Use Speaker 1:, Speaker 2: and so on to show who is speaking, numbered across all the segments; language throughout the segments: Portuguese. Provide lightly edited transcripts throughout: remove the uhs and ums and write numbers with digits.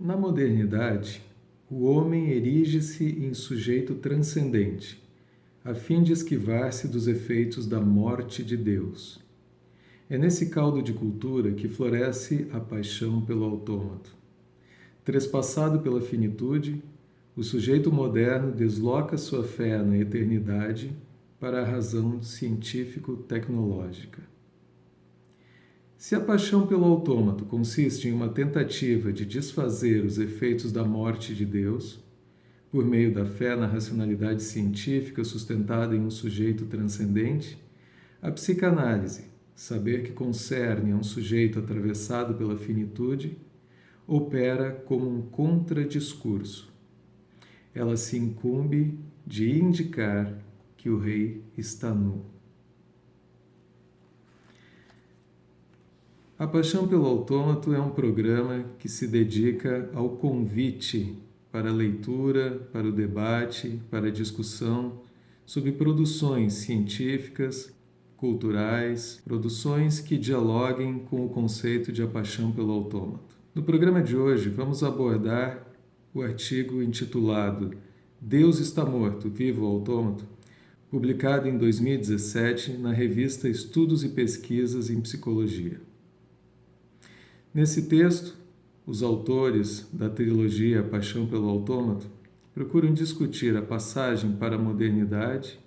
Speaker 1: Na modernidade, o homem erige-se em sujeito transcendente, a fim de esquivar-se dos efeitos da morte de Deus. É nesse caldo de cultura que floresce a paixão pelo autômato. Trespassado pela finitude, o sujeito moderno desloca sua fé na eternidade para a razão científico-tecnológica. Se a paixão pelo autômato consiste em uma tentativa de desfazer os efeitos da morte de Deus, por meio da fé na racionalidade científica sustentada em um sujeito transcendente, a psicanálise, saber que concerne a um sujeito atravessado pela finitude, opera como um contradiscurso. Ela se incumbe de indicar que o rei está nu. A Paixão pelo Autômato é um programa que se dedica ao convite para a leitura, para o debate, para a discussão sobre produções científicas, culturais, produções que dialoguem com o conceito de A Paixão pelo Autômato. No programa de hoje, vamos abordar o artigo intitulado Deus está morto, viva o autômato, publicado em 2017 na revista Estudos e Pesquisas em Psicologia. Nesse texto, os autores da trilogia A Paixão pelo Autômato procuram discutir a passagem para a modernidade,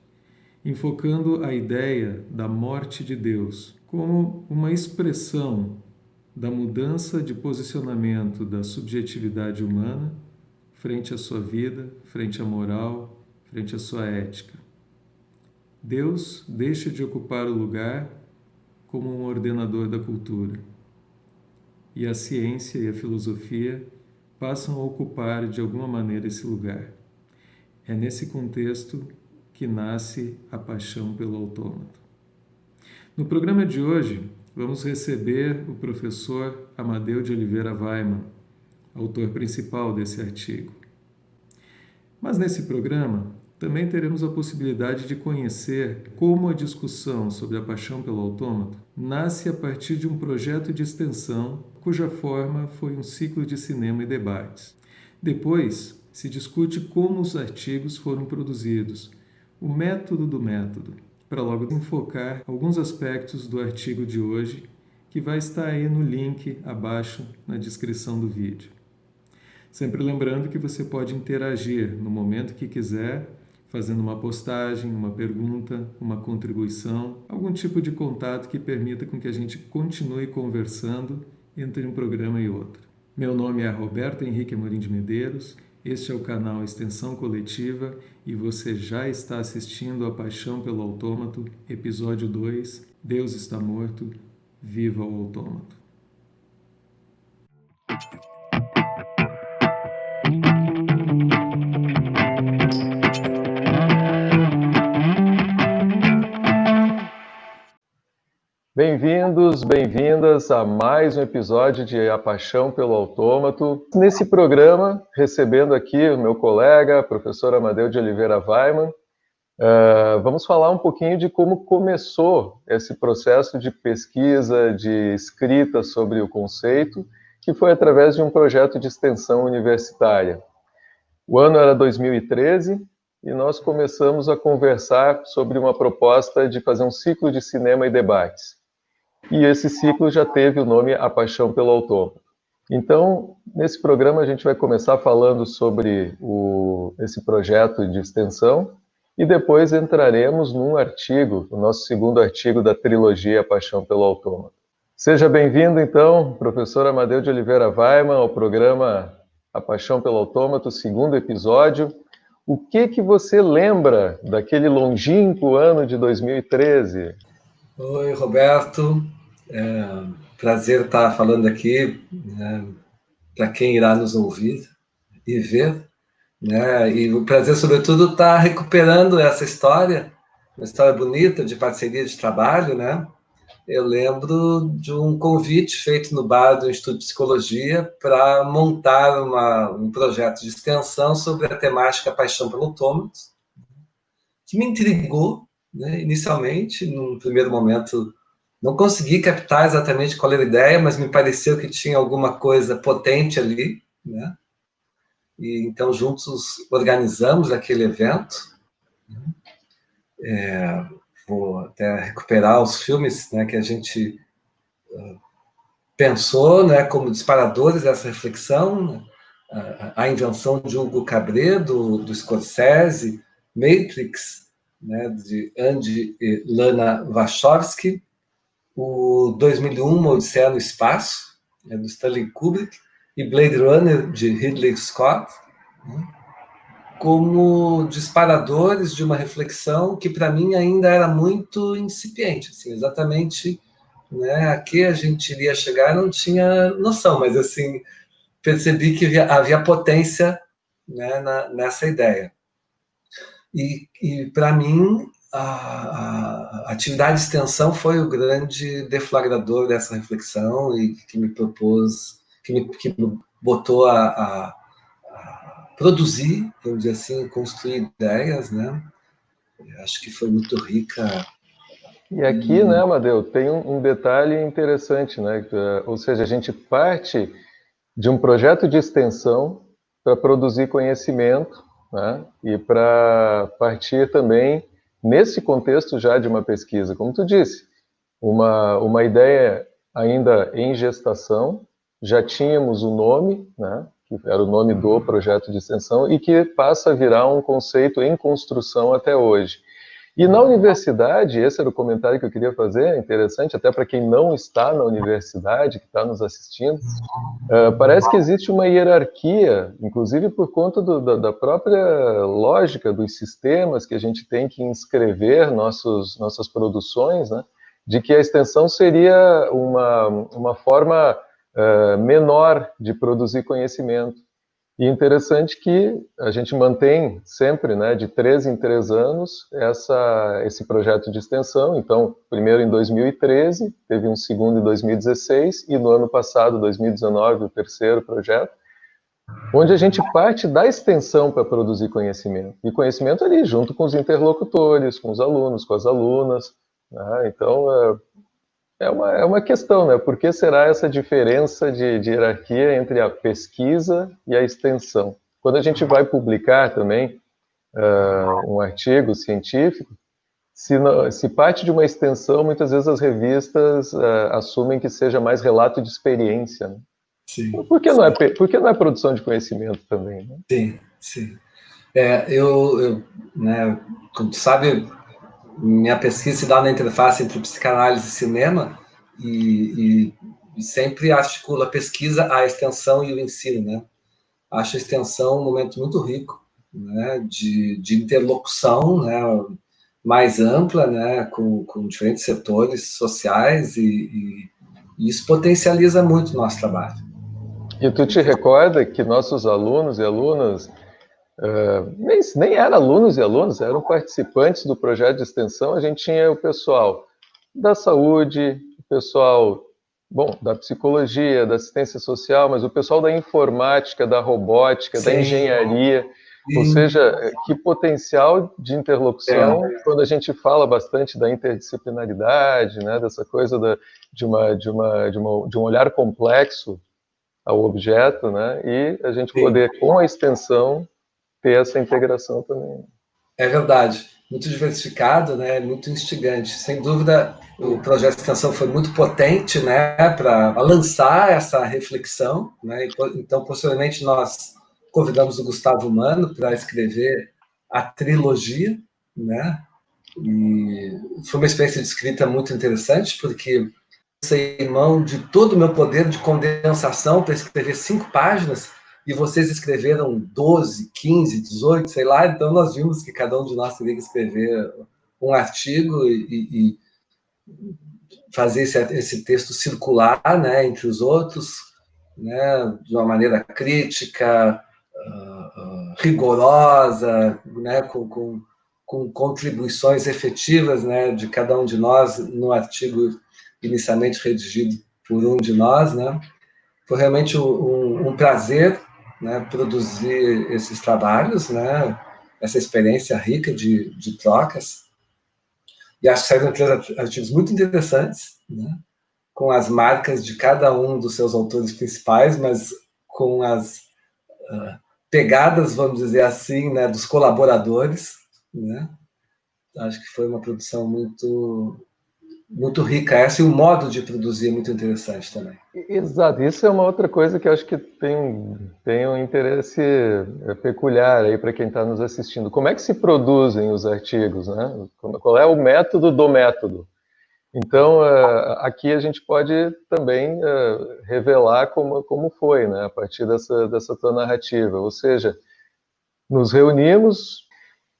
Speaker 1: enfocando a ideia da morte de Deus como uma expressão da mudança de posicionamento da subjetividade humana frente à sua vida, frente à moral, frente à sua ética. Deus deixa de ocupar o lugar como um ordenador da cultura, e a ciência e a filosofia passam a ocupar de alguma maneira esse lugar. É nesse contexto que nasce a paixão pelo autômato. No programa de hoje, vamos receber o professor Amadeu de Oliveira Weimann, autor principal desse artigo. Mas nesse programa, também teremos a possibilidade de conhecer como a discussão sobre a paixão pelo autômato nasce a partir de um projeto de extensão cuja forma foi um ciclo de cinema e debates. Depois, se discute como os artigos foram produzidos, o método do método, para logo enfocar alguns aspectos do artigo de hoje, que vai estar aí no link abaixo na descrição do vídeo. Sempre lembrando que você pode interagir no momento que quiser, fazendo uma postagem, uma pergunta, uma contribuição, algum tipo de contato que permita com que a gente continue conversando entre um programa e outro. Meu nome é Roberto Henrique Amorim de Medeiros, este é o canal Extensão Coletiva e você já está assistindo A Paixão pelo Autômato, episódio 2, Deus está morto, viva o autômato. Bem-vindos, bem-vindas a mais um episódio de A Paixão pelo Autômato. Nesse programa, recebendo aqui o meu colega, professor Amadeu de Oliveira Weimann, vamos falar um pouquinho de como começou esse processo de pesquisa, de escrita sobre o conceito, que foi através de um projeto de extensão universitária. O ano era 2013 e nós começamos a conversar sobre uma proposta de fazer um ciclo de cinema e debates. E esse ciclo já teve o nome A Paixão pelo Autômato. Então, nesse programa a gente vai começar falando sobre esse projeto de extensão e depois entraremos num artigo, o nosso segundo artigo da trilogia A Paixão pelo Autômato. Seja bem-vindo, então, professor Amadeu de Oliveira Weimann, ao programa A Paixão pelo Autômato, segundo episódio. O que você lembra daquele longínquo ano de 2013?
Speaker 2: Oi, Roberto. Prazer estar falando aqui, para quem irá nos ouvir e ver, né? E o prazer, sobretudo, estar recuperando essa história, uma história bonita de parceria de trabalho, né? eu lembro de um convite feito no bar do Instituto de Psicologia para montar um projeto de extensão sobre a temática Paixão pelo Autômato, que me intrigou, né, inicialmente. Num primeiro momento, não consegui captar exatamente qual era a ideia, mas me pareceu que tinha alguma coisa potente ali, né? E então juntos organizamos aquele evento. Vou até recuperar os filmes, né, que a gente pensou, né, como disparadores dessa reflexão: a invenção de Hugo Cabret, do Scorsese, Matrix, né, de Andy e Lana Wachowski, o 2001, Uma Odisseia no Espaço, né, do Stanley Kubrick, e Blade Runner, de Ridley Scott, né, como disparadores de uma reflexão que, para mim, ainda era muito incipiente. Assim, exatamente, né, a que a gente iria chegar não tinha noção, mas assim, percebi que havia potência, né, nessa ideia. E para mim, a atividade de extensão foi o grande deflagrador dessa reflexão e que me propôs, que me botou a produzir, vamos dizer assim, construir ideias, né? Acho que foi muito rica.
Speaker 3: E aqui, né, Amadeu, tem um detalhe interessante, né? Ou seja, a gente parte de um projeto de extensão para produzir conhecimento, né? E para partir também, nesse contexto já de uma pesquisa, como tu disse, uma ideia ainda em gestação, já tínhamos o nome, né? Que era o nome do projeto de extensão, e que passa a virar um conceito em construção até hoje. E na universidade, esse era o comentário que eu queria fazer, é interessante, até para quem não está na universidade, que está nos assistindo, parece que existe uma hierarquia, inclusive por conta da própria lógica dos sistemas que a gente tem que inscrever nossas produções, né, de que a extensão seria uma forma menor de produzir conhecimento. E interessante que a gente mantém sempre, né, de 3 em 3 anos, esse projeto de extensão. Então, primeiro em 2013, teve um segundo em 2016, e no ano passado, 2019, o terceiro projeto, onde a gente parte da extensão para produzir conhecimento. E conhecimento ali, junto com os interlocutores, com os alunos, com as alunas, né? Então, é uma questão, né? Por que será essa diferença de hierarquia entre a pesquisa e a extensão? Quando a gente vai publicar também um artigo científico, se parte de uma extensão, muitas vezes as revistas assumem que seja mais relato de experiência, né?
Speaker 2: Sim.
Speaker 3: Por que não é produção de conhecimento também, né?
Speaker 2: Sim, sim. Né, como tu sabe, minha pesquisa se dá na interface entre psicanálise e cinema, e sempre articula a pesquisa, a extensão e o ensino, né? Acho a extensão um momento muito rico, né, de interlocução, né, mais ampla, né, com diferentes setores sociais, e isso potencializa muito o nosso trabalho.
Speaker 3: E tu te recorda que nossos alunos e alunas nem eram alunos e alunas, eram participantes do projeto de extensão. A gente tinha o pessoal da saúde, o pessoal, bom, da psicologia, da assistência social, mas o pessoal da informática, da robótica, da engenharia, ou seja, que potencial de interlocução, quando a gente fala bastante da interdisciplinaridade, né, dessa coisa de um olhar complexo ao objeto, né, e a gente poder, com a extensão, ter essa integração também.
Speaker 2: É verdade, muito diversificado, né? Muito instigante. Sem dúvida, o projeto de extensão foi muito potente, né, para lançar essa reflexão, né? Então, posteriormente, nós convidamos o Gustavo Mano para escrever a trilogia, né? E foi uma experiência de escrita muito interessante, porque em mão de todo o meu poder de condensação para escrever 5 páginas, e vocês escreveram 12, 15, 18, sei lá. Então nós vimos que cada um de nós teria que escrever um artigo e fazer esse texto circular, né, entre os outros, né, de uma maneira crítica, rigorosa, né, com contribuições efetivas, né, de cada um de nós no artigo inicialmente redigido por um de nós, né? Foi realmente um prazer, né, produzir esses trabalhos, né? Essa experiência rica de trocas. E acho que saíram 3 artigos muito interessantes, né? Com as marcas de cada um dos seus autores principais, mas com as pegadas, vamos dizer assim, né, dos colaboradores, né? Acho que foi uma produção muito rica essa, e o modo de produzir é muito interessante também.
Speaker 3: Exato, isso é uma outra coisa que eu acho que tem um interesse peculiar aí para quem está nos assistindo. Como é que se produzem os artigos, né? Qual é o método do método? Então, aqui a gente pode também revelar como foi, né, a partir dessa tua narrativa. Ou seja, nos reunimos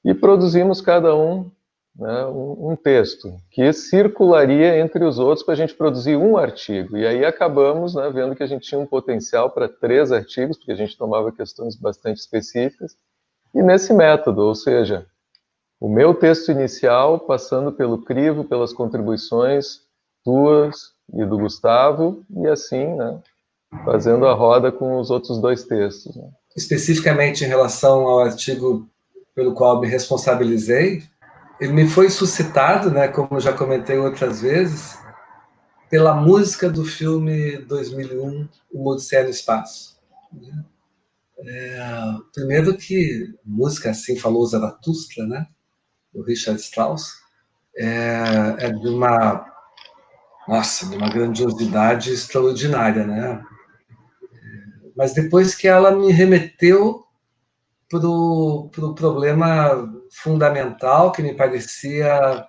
Speaker 3: e produzimos cada um, né, um texto que circularia entre os outros para a gente produzir um artigo. E aí acabamos, né, vendo que a gente tinha um potencial para 3 artigos, porque a gente tomava questões bastante específicas. E nesse método, ou seja, o meu texto inicial, passando pelo crivo, pelas contribuições tuas e do Gustavo, e assim, né, fazendo a roda com os outros 2 textos. Né.
Speaker 2: Especificamente em relação ao artigo pelo qual me responsabilizei, ele me foi suscitado, né, como já comentei outras vezes, pela música do filme 2001, Uma Odisseia no Espaço. Primeiro que música assim falou Zaratustra, né, do Richard Strauss, é de uma grandiosidade extraordinária, né? Mas depois que ela me remeteu para o problema fundamental que me parecia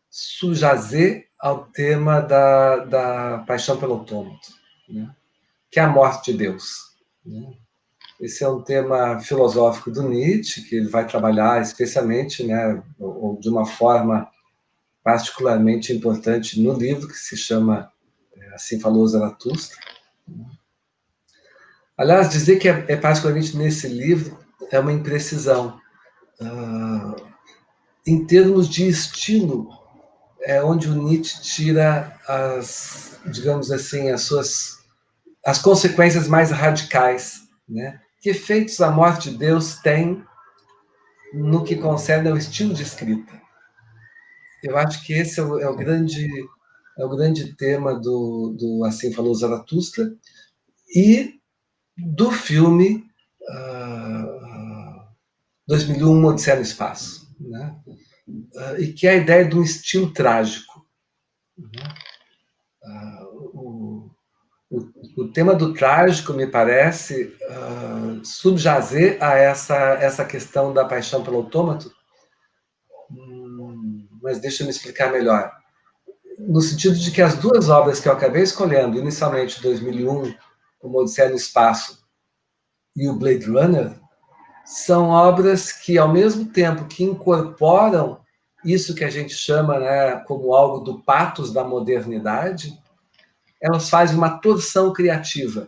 Speaker 2: subjazer ao tema da paixão pelo autômato, né? Que é a morte de Deus. Né? Esse é um tema filosófico do Nietzsche, que ele vai trabalhar especialmente, né, ou de uma forma particularmente importante no livro, que se chama Assim Falou Zaratustra. Aliás, dizer que é particularmente nesse livro é uma imprecisão. Em termos de estilo, é onde o Nietzsche tira digamos assim, as consequências mais radicais, né? Que efeitos a morte de Deus tem no que concerne ao estilo de escrita. Eu acho que esse é o grande tema do Assim Falou Zaratustra e do filme 2001, Odisseia no Espaço, né? E que é a ideia de um estilo trágico. Né? O tema do trágico, me parece, subjazer a essa questão da paixão pelo autômato, mas deixa eu me explicar melhor. No sentido de que as 2 obras que eu acabei escolhendo, inicialmente 2001, Uma Odisseia no Espaço, e o Blade Runner, são obras que, ao mesmo tempo que incorporam isso que a gente chama, né, como algo do pathos da modernidade, elas fazem uma torção criativa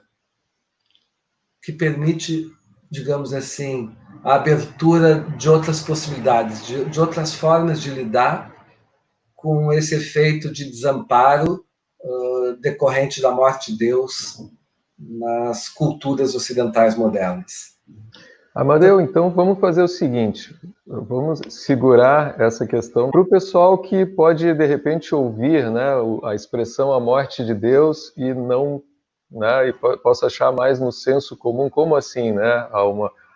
Speaker 2: que permite, digamos assim, a abertura de outras possibilidades, de outras formas de lidar com esse efeito de desamparo decorrente da morte de Deus nas culturas ocidentais modernas.
Speaker 3: Amadeu, então vamos fazer o seguinte, vamos segurar essa questão para o pessoal que pode, de repente, ouvir, né, a expressão a morte de Deus e não, né, e possa achar mais no senso comum, como assim, né,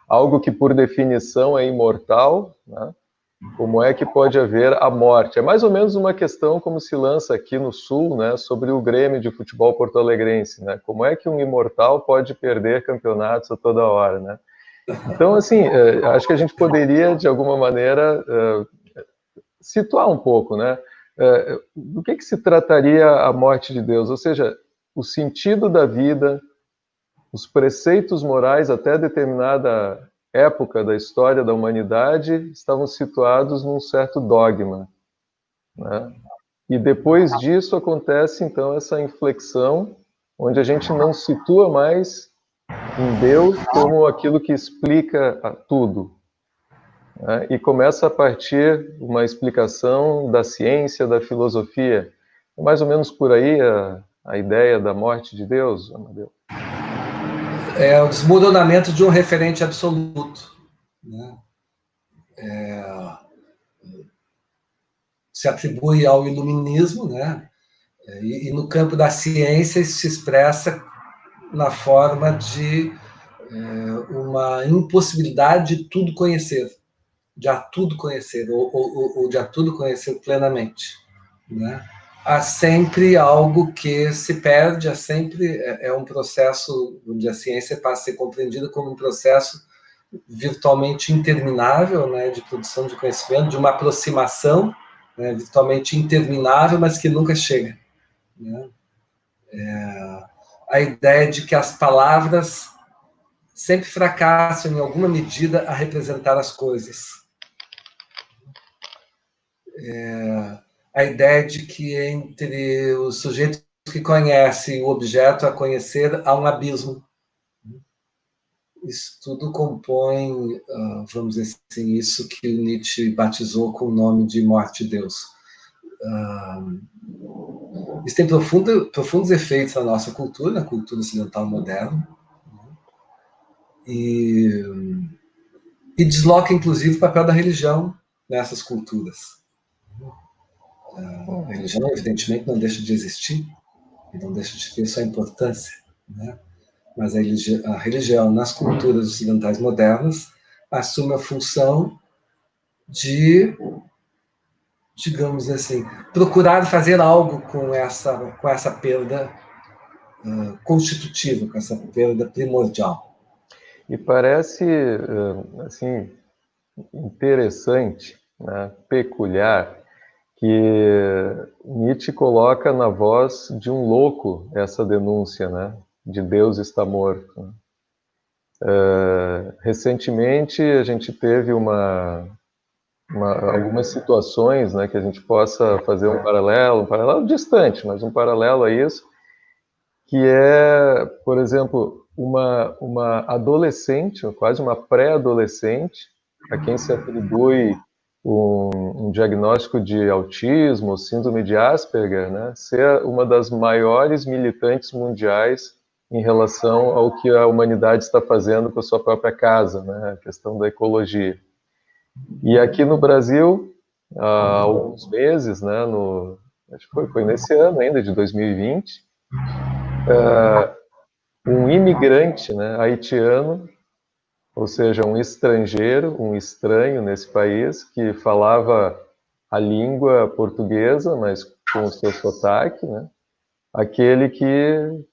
Speaker 3: algo que por definição é imortal, né, como é que pode haver a morte? É mais ou menos uma questão como se lança aqui no Sul, né, sobre o Grêmio de futebol porto-alegrense, né, como é que um imortal pode perder campeonatos a toda hora, né? Então, assim, acho que a gente poderia, de alguma maneira, situar um pouco, né? Do que se trataria a morte de Deus? Ou seja, o sentido da vida, os preceitos morais até determinada época da história da humanidade estavam situados num certo dogma, né? E depois disso acontece, então, essa inflexão, onde a gente não situa mais em Deus como aquilo que explica tudo, né? E começa a partir uma explicação da ciência, da filosofia. É mais ou menos por aí a ideia da morte de Deus, Amadeu?
Speaker 2: É o desmoronamento de um referente absoluto, né? Se atribui ao iluminismo, né? E no campo da ciência isso se expressa na forma de uma impossibilidade de tudo conhecer, de a tudo conhecer, ou de a tudo conhecer plenamente, né? Há sempre algo que se perde, há sempre um processo onde a ciência passa a ser compreendida como um processo virtualmente interminável, né, de produção de conhecimento, de uma aproximação, né, virtualmente interminável, mas que nunca chega, né? A ideia de que as palavras sempre fracassam em alguma medida a representar as coisas. A ideia de que entre o sujeito que conhece e o objeto a conhecer há um abismo. Isso tudo compõe, vamos dizer assim, isso que Nietzsche batizou com o nome de morte de Deus. Isso tem profundos efeitos na nossa cultura, na cultura ocidental moderna, e desloca, inclusive, o papel da religião nessas culturas. A religião, evidentemente, não deixa de existir, e não deixa de ter sua importância, né? Mas a religião, nas culturas ocidentais modernas, assume a função de, digamos assim, procurar fazer algo com essa perda constitutiva, com essa perda primordial.
Speaker 3: E parece, assim, interessante, né, peculiar, que Nietzsche coloca na voz de um louco essa denúncia, né, de Deus está morto. Recentemente a gente teve algumas situações, né, que a gente possa fazer um paralelo distante, mas um paralelo a isso, que é, por exemplo, uma adolescente, quase uma pré-adolescente, a quem se atribui um diagnóstico de autismo, síndrome de Asperger, né, ser uma das maiores militantes mundiais em relação ao que a humanidade está fazendo com a sua própria casa, né, a questão da ecologia. E aqui no Brasil, há alguns meses, né, acho que foi nesse ano ainda, de 2020, um imigrante, né, haitiano, ou seja, um estrangeiro, um estranho nesse país, que falava a língua portuguesa, mas com o seu sotaque, né, aquele que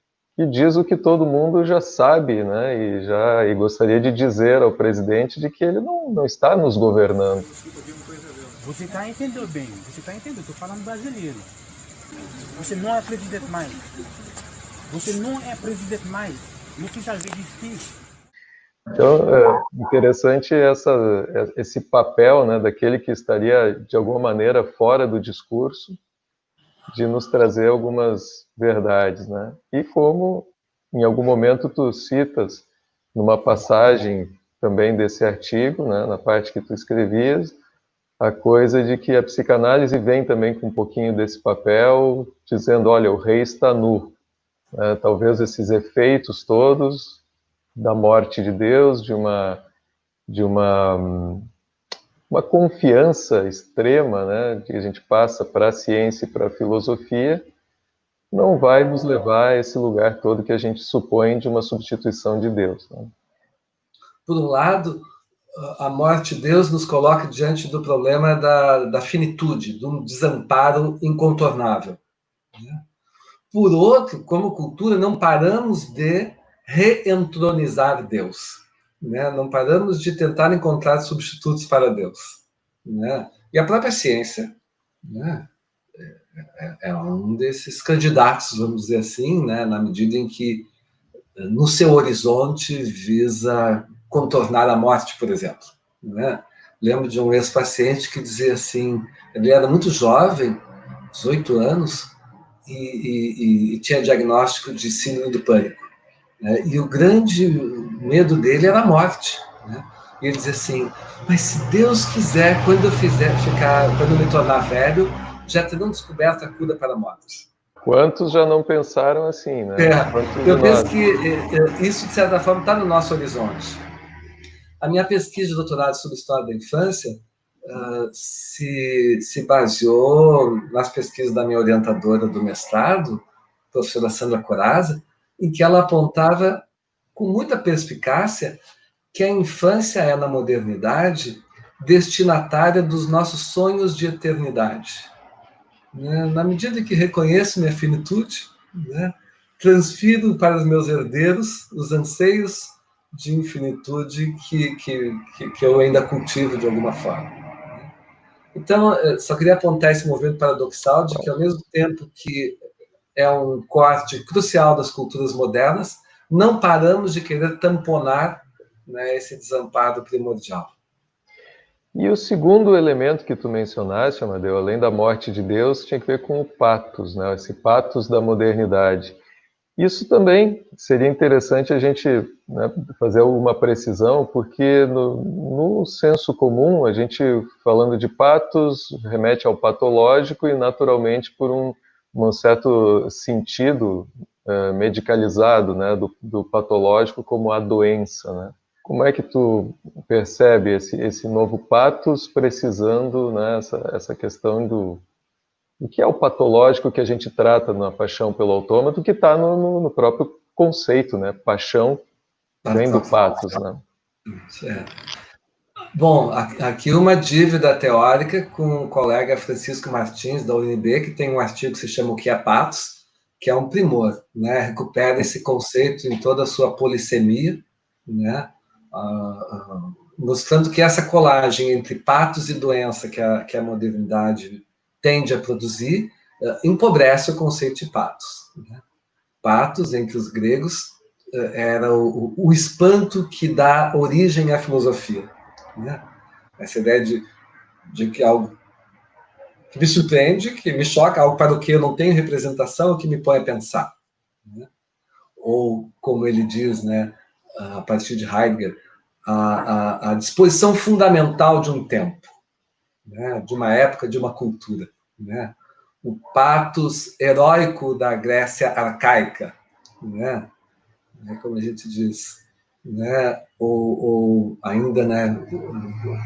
Speaker 3: diz o que todo mundo já sabe, né, e gostaria de dizer ao presidente de que ele não está nos governando.
Speaker 4: Você está entendendo bem, você está entendendo, estou falando brasileiro. Você não é presidente mais. Você não é presidente mais. Não precisa existir.
Speaker 3: Então, é interessante esse papel, né, daquele que estaria, de alguma maneira, fora do discurso, de nos trazer algumas verdades, né? E como, em algum momento, tu citas, numa passagem também desse artigo, né, na parte que tu escrevias, a coisa de que a psicanálise vem também com um pouquinho desse papel, dizendo, olha, o rei está nu. Talvez esses efeitos todos da morte de Deus, de uma confiança extrema, né, que a gente passa para a ciência e para a filosofia, não vai nos levar a esse lugar todo que a gente supõe de uma substituição de Deus, né?
Speaker 2: Por um lado, a morte de Deus nos coloca diante do problema da finitude, de um desamparo incontornável, né? Por outro, como cultura, não paramos de reentronizar Deus, né? Não paramos de tentar encontrar substitutos para Deus, né? E a própria ciência, né, é um desses candidatos, vamos dizer assim, né, na medida em que no seu horizonte visa contornar a morte, por exemplo, né? Lembro de um ex-paciente que dizia assim, ele era muito jovem, 18 anos, e tinha diagnóstico de síndrome do pânico, né? E o grande medo dele era a morte, né? E ele dizia assim, mas se Deus quiser, quando eu me tornar velho, já terão descoberto a cura para a morte.
Speaker 3: Quantos já não pensaram assim, né?
Speaker 2: Eu penso que isso, de certa forma, está no nosso horizonte. A minha pesquisa de doutorado sobre história da infância se baseou nas pesquisas da minha orientadora do mestrado, professora Sandra Corazza, em que ela apontava com muita perspicácia que a infância é, na modernidade, destinatária dos nossos sonhos de eternidade. Na medida que reconheço minha finitude, transfiro para os meus herdeiros os anseios de infinitude que eu ainda cultivo de alguma forma. Então, só queria apontar esse movimento paradoxal de que, ao mesmo tempo que é um corte crucial das culturas modernas, não paramos de querer tamponar, né, esse desamparo primordial.
Speaker 3: E o segundo elemento que tu mencionaste, Amadeu, além da morte de Deus, tinha que ver com o patos, né? Esse patos da modernidade. Isso também seria interessante a gente, né, fazer uma precisão, porque no senso comum, a gente, falando de patos, remete ao patológico e, naturalmente, por um certo sentido medicalizado, né, do patológico como a doença, né? Como é que tu percebe esse novo patos precisando, né, essa questão do que é o patológico que a gente trata na paixão pelo autômato, que está no próprio conceito, né? Paixão vem do patos, né?
Speaker 2: Bom, aqui uma dívida teórica com o colega Francisco Martins, da UNB, que tem um artigo que se chama O que é Patos, que é um primor, né? Recupera esse conceito em toda a sua polissemia, né? Mostrando que essa colagem entre patos e doença que a modernidade tende a produzir, empobrece o conceito de patos. Né? Patos, entre os gregos, era o espanto que dá origem à filosofia. Né? Essa ideia de que algo que me surpreende, que me choca, algo para o que eu não tenho representação, que me põe a pensar. Né? Ou, como ele diz, né, a partir de Heidegger, a disposição fundamental de um tempo, né, de uma época, de uma cultura. Né? O patos heróico da Grécia arcaica, né? Como a gente diz, né? Ou ainda, né,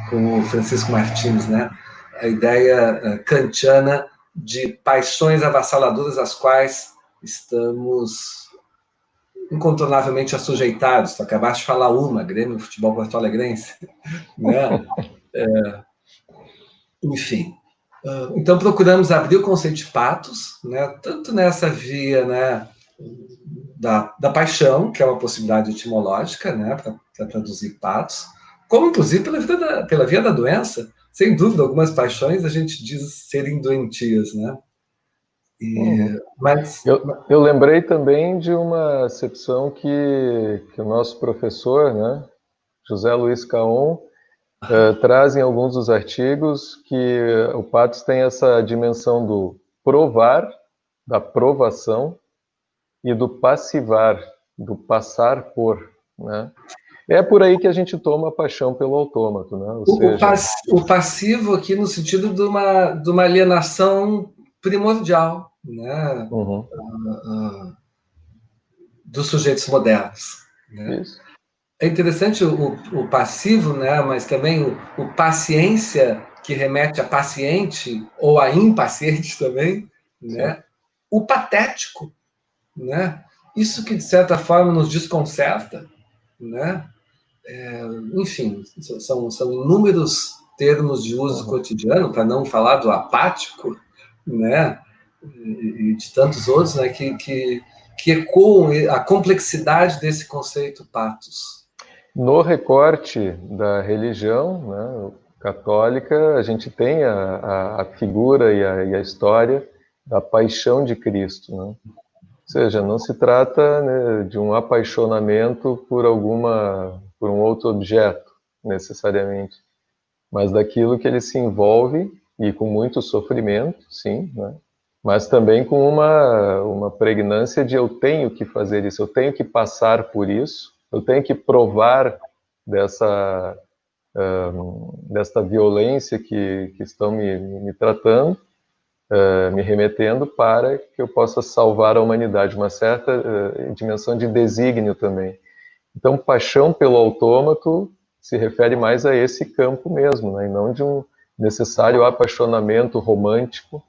Speaker 2: com o Francisco Martins, né? A ideia kantiana de paixões avassaladoras às quais estamos incontornavelmente assujeitados. Tu acabaste de falar Grêmio Futebol Porto Alegrense, né? Enfim. Então, procuramos abrir o conceito de patos, né, tanto nessa via, né, da paixão, que é uma possibilidade etimológica, né, para traduzir patos, como, inclusive, pela via da doença. Sem dúvida, algumas paixões a gente diz serem doentias. Né?
Speaker 3: Mas eu lembrei também de uma acepção que o nosso professor, né, José Luiz Caon, traz em alguns dos artigos, que o patos tem essa dimensão do provar, da provação, e do passivar, do passar por. Né? É por aí que a gente toma a paixão pelo autômato. Né?
Speaker 2: O passivo aqui no sentido de uma alienação primordial, né? Dos sujeitos modernos. Né?
Speaker 3: Isso.
Speaker 2: É interessante o passivo, né? Mas também o paciência, que remete a paciente, ou a impaciente também, né? O patético, né? Isso que, de certa forma, nos desconcerta, né? Enfim, são inúmeros termos de uso cotidiano, para não falar do apático, né? E de tantos outros, né? Que ecoam a complexidade desse conceito patos.
Speaker 3: No recorte da religião, né, católica, a gente tem a figura e a história da paixão de Cristo. Né? Ou seja, não se trata, né, de um apaixonamento por um outro objeto, necessariamente, mas daquilo que ele se envolve, e com muito sofrimento, sim, né? Mas também com uma pregnância de eu tenho que fazer isso, eu tenho que passar por isso, eu tenho que provar desta violência que estão me tratando, me remetendo para que eu possa salvar a humanidade, uma certa dimensão de desígnio também. Então, paixão pelo autômato se refere mais a esse campo mesmo, né? E não de um necessário apaixonamento romântico,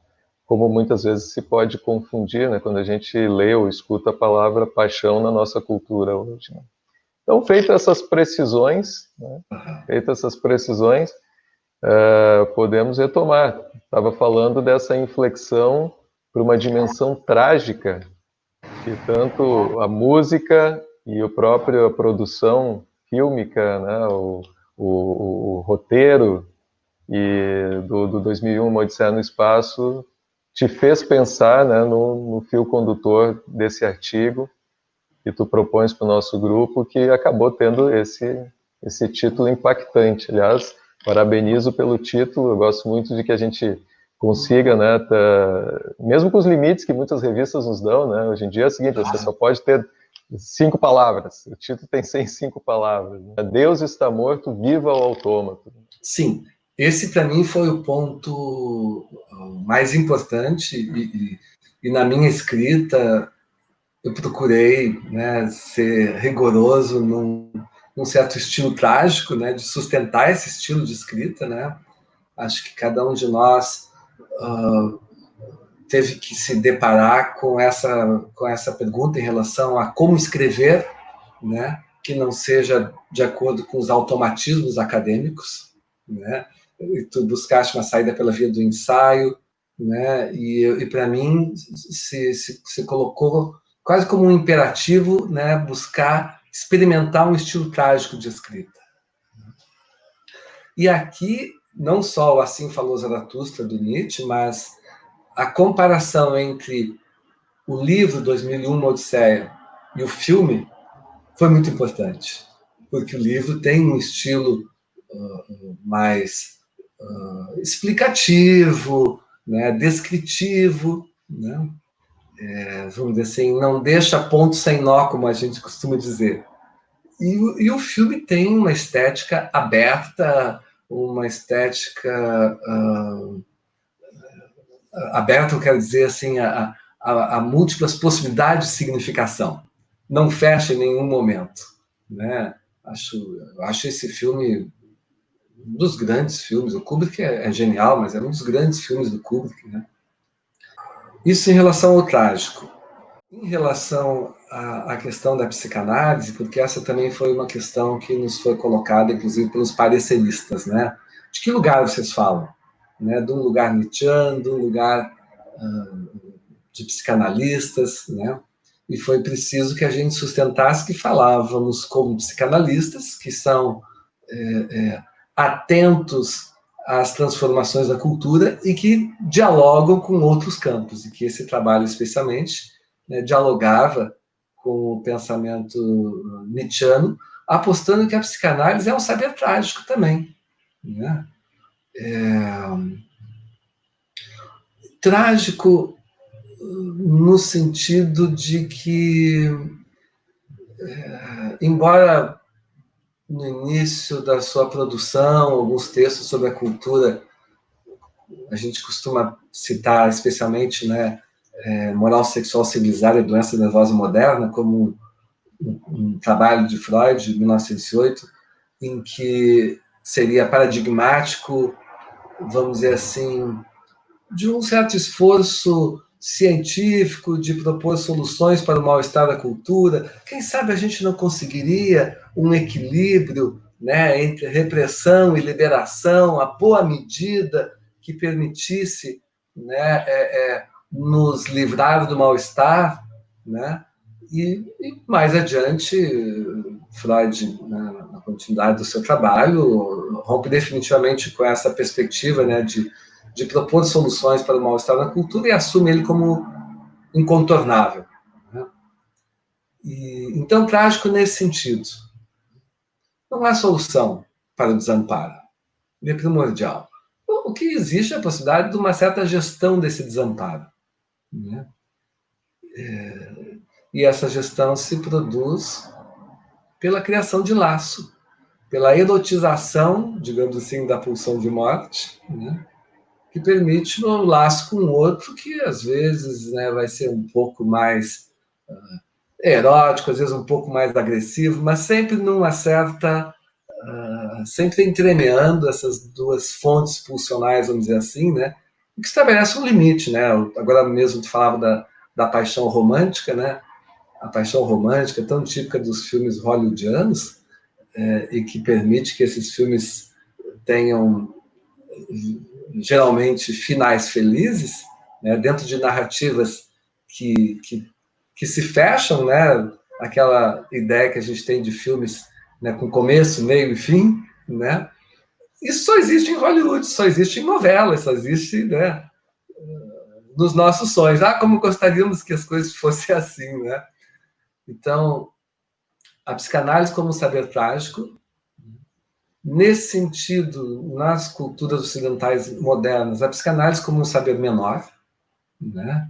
Speaker 3: como muitas vezes se pode confundir, né? Quando a gente lê ou escuta a palavra paixão na nossa cultura hoje, né? Então, feitas essas precisões, podemos retomar. Estava falando dessa inflexão para uma dimensão trágica, que tanto a música e a própria produção fílmica, né, o roteiro do 2001, Uma Odisseia no Espaço, te fez pensar, né, no fio condutor desse artigo que tu propões para o nosso grupo, que acabou tendo esse título impactante. Aliás, parabenizo pelo título, eu gosto muito de que a gente consiga, né, mesmo com os limites que muitas revistas nos dão, né, hoje em dia é o seguinte, você só pode ter 5 palavras, o título tem 105 palavras. Né? Deus está morto, viva o autômato.
Speaker 2: Sim, esse para mim foi o ponto mais importante e na minha escrita eu procurei, né, ser rigoroso num certo estilo trágico, né, de sustentar esse estilo de escrita, né. Acho que cada um de nós teve que se deparar com essa pergunta em relação a como escrever, né, que não seja de acordo com os automatismos acadêmicos, né. E tu buscaste uma saída pela via do ensaio, né, e para mim se colocou quase como um imperativo, né, buscar experimentar um estilo trágico de escrita. E aqui, não só o Assim Falou Zaratustra, do Nietzsche, mas a comparação entre o livro 2001, Uma Odisseia, e o filme foi muito importante, porque o livro tem um estilo mais explicativo, né, descritivo, né? Vamos dizer assim, não deixa ponto sem nó, como a gente costuma dizer. E o filme tem uma estética aberta, uma estética aberta, eu quero dizer assim, a múltiplas possibilidades de significação. Não fecha em nenhum momento, né? Acho esse filme um dos grandes filmes. O Kubrick é genial, mas é um dos grandes filmes do Kubrick, né? Isso em relação ao trágico. Em relação à questão da psicanálise, porque essa também foi uma questão que nos foi colocada, inclusive, pelos pareceristas, né? De que lugar vocês falam? Né? De um lugar nietzschiano, de um lugar de psicanalistas, né? E foi preciso que a gente sustentasse que falávamos como psicanalistas, que são atentos às transformações da cultura e que dialogam com outros campos, e que esse trabalho, especialmente, né, dialogava com o pensamento nietzschiano, apostando que a psicanálise é um saber trágico também. Né? Trágico no sentido de que, embora no início da sua produção, alguns textos sobre a cultura, a gente costuma citar especialmente, né, Moral Sexual Civilizada e Doença Nervosa Moderna, como um trabalho de Freud, de 1908, em que seria paradigmático, vamos dizer assim, de um certo esforço científico de propor soluções para o mal-estar da cultura. Quem sabe a gente não conseguiria um equilíbrio, né, entre repressão e liberação, a boa medida que permitisse, né, nos livrar do mal-estar, né? E mais adiante, Freud, na continuidade do seu trabalho, rompe definitivamente com essa perspectiva, né, de propor soluções para o mal-estar na cultura e assume ele como incontornável. Né? Então, trágico nesse sentido. Não há solução para o desamparo. Ele é primordial. O que existe é a possibilidade de uma certa gestão desse desamparo. Né? E essa gestão se produz pela criação de laço, pela erotização, digamos assim, da pulsão de morte, né? que permite um laço com o outro que, às vezes, né, vai ser um pouco mais erótico, às vezes um pouco mais agressivo, mas sempre numa certa... sempre entremeando essas duas fontes pulsionais, vamos dizer assim, né, o que estabelece um limite, né? Agora mesmo tu falava da paixão romântica, né? A paixão romântica tão típica dos filmes hollywoodianos, e que permite que esses filmes tenham geralmente finais felizes, né? Dentro de narrativas que se fecham, né? Aquela ideia que a gente tem de filmes, né, com começo, meio e fim, né? Isso só existe em Hollywood, só existe em novelas, só existe, né, nos nossos sonhos. Como gostaríamos que as coisas fossem assim, né? Então, a psicanálise como um saber trágico, nesse sentido, nas culturas ocidentais modernas, a psicanálise como um saber menor, né?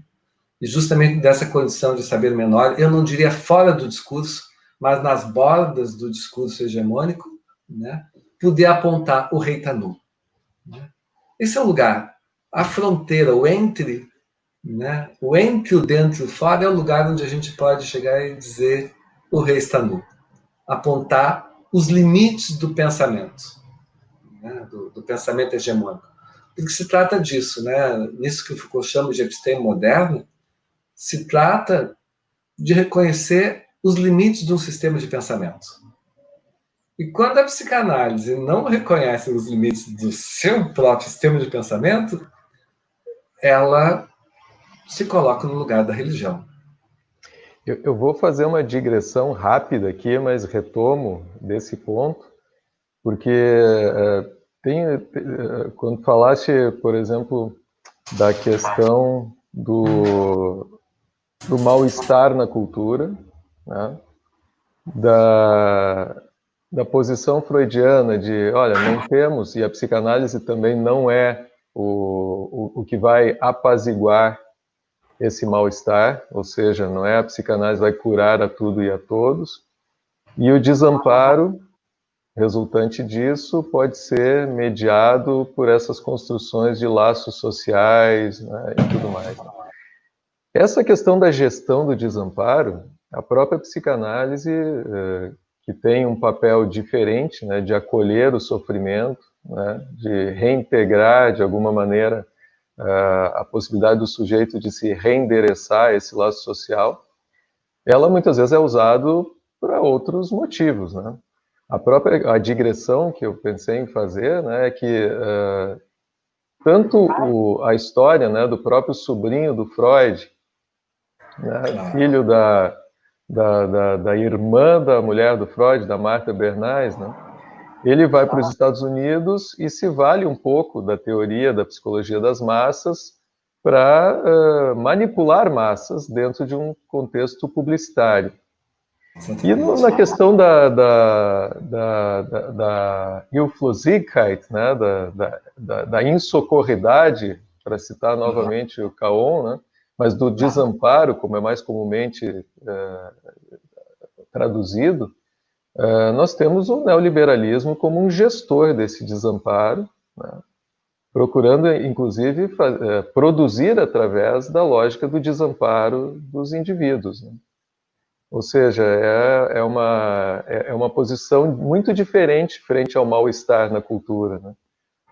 Speaker 2: E justamente dessa condição de saber menor, eu não diria fora do discurso, mas nas bordas do discurso hegemônico, né? Poder apontar o rei tá nu. Né? Esse é o lugar, a fronteira, o entre, né? O entre, o dentro e o fora é o lugar onde a gente pode chegar e dizer o rei está nu. Apontar os limites do pensamento, né? do pensamento hegemônico. Porque se trata disso, né? Nisso que o Foucault chama de episteme moderna, se trata de reconhecer os limites de um sistema de pensamento. E quando a psicanálise não reconhece os limites do seu próprio sistema de pensamento, ela se coloca no lugar da religião.
Speaker 3: Eu vou fazer uma digressão rápida aqui, mas retomo desse ponto, porque quando falaste, por exemplo, da questão do mal-estar na cultura, né? Da posição freudiana de, olha, não temos, e a psicanálise também não é o que vai apaziguar esse mal-estar, ou seja, não é a psicanálise vai curar a tudo e a todos, e o desamparo resultante disso pode ser mediado por essas construções de laços sociais, né, e tudo mais. Essa questão da gestão do desamparo, a própria psicanálise, que tem um papel diferente, né, de acolher o sofrimento, né, de reintegrar, de alguma maneira, a possibilidade do sujeito de se reendereçar esse laço social, ela muitas vezes é usado para outros motivos, né? A digressão que eu pensei em fazer, né, é que tanto a história, né, do próprio sobrinho do Freud, né, filho da irmã da mulher do Freud, da Martha Bernays, né, ele vai para os Estados Unidos e se vale um pouco da teoria da psicologia das massas para manipular massas dentro de um contexto publicitário. E na questão da Hilflosigkeit, né, da insocorridade, para citar novamente o Caon, né, mas do desamparo, como é mais comumente traduzido, nós temos o neoliberalismo como um gestor desse desamparo, né, procurando, inclusive, produzir através da lógica do desamparo dos indivíduos. Né? Ou seja, é uma posição muito diferente frente ao mal-estar na cultura. Né?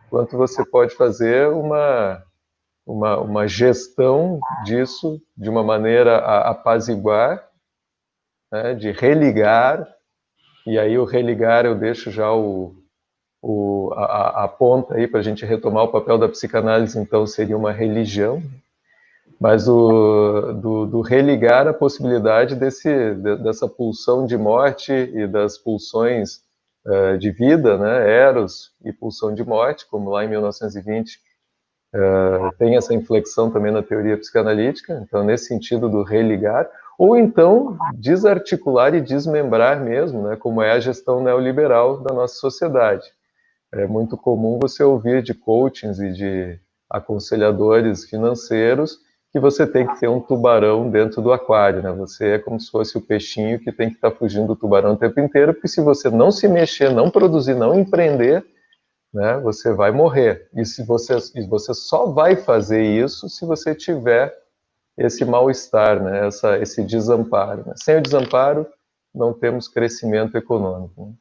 Speaker 3: Quanto você pode fazer uma gestão disso de uma maneira a apaziguar, né, de religar, e aí o religar eu deixo já a ponta aí para a gente retomar o papel da psicanálise, então seria uma religião, mas do religar a possibilidade dessa pulsão de morte e das pulsões de vida, né, eros e pulsão de morte, como lá em 1920 tem essa inflexão também na teoria psicanalítica, então nesse sentido do religar, ou então desarticular e desmembrar mesmo, né, como é a gestão neoliberal da nossa sociedade. É muito comum você ouvir de coachings e de aconselhadores financeiros que você tem que ter um tubarão dentro do aquário, né? Você é como se fosse o peixinho que tem que estar fugindo do tubarão o tempo inteiro, porque se você não se mexer, não produzir, não empreender, né, você vai morrer. E você só vai fazer isso se você tiver esse mal-estar, né, esse desamparo. Né? Sem o desamparo, não temos crescimento econômico. Né?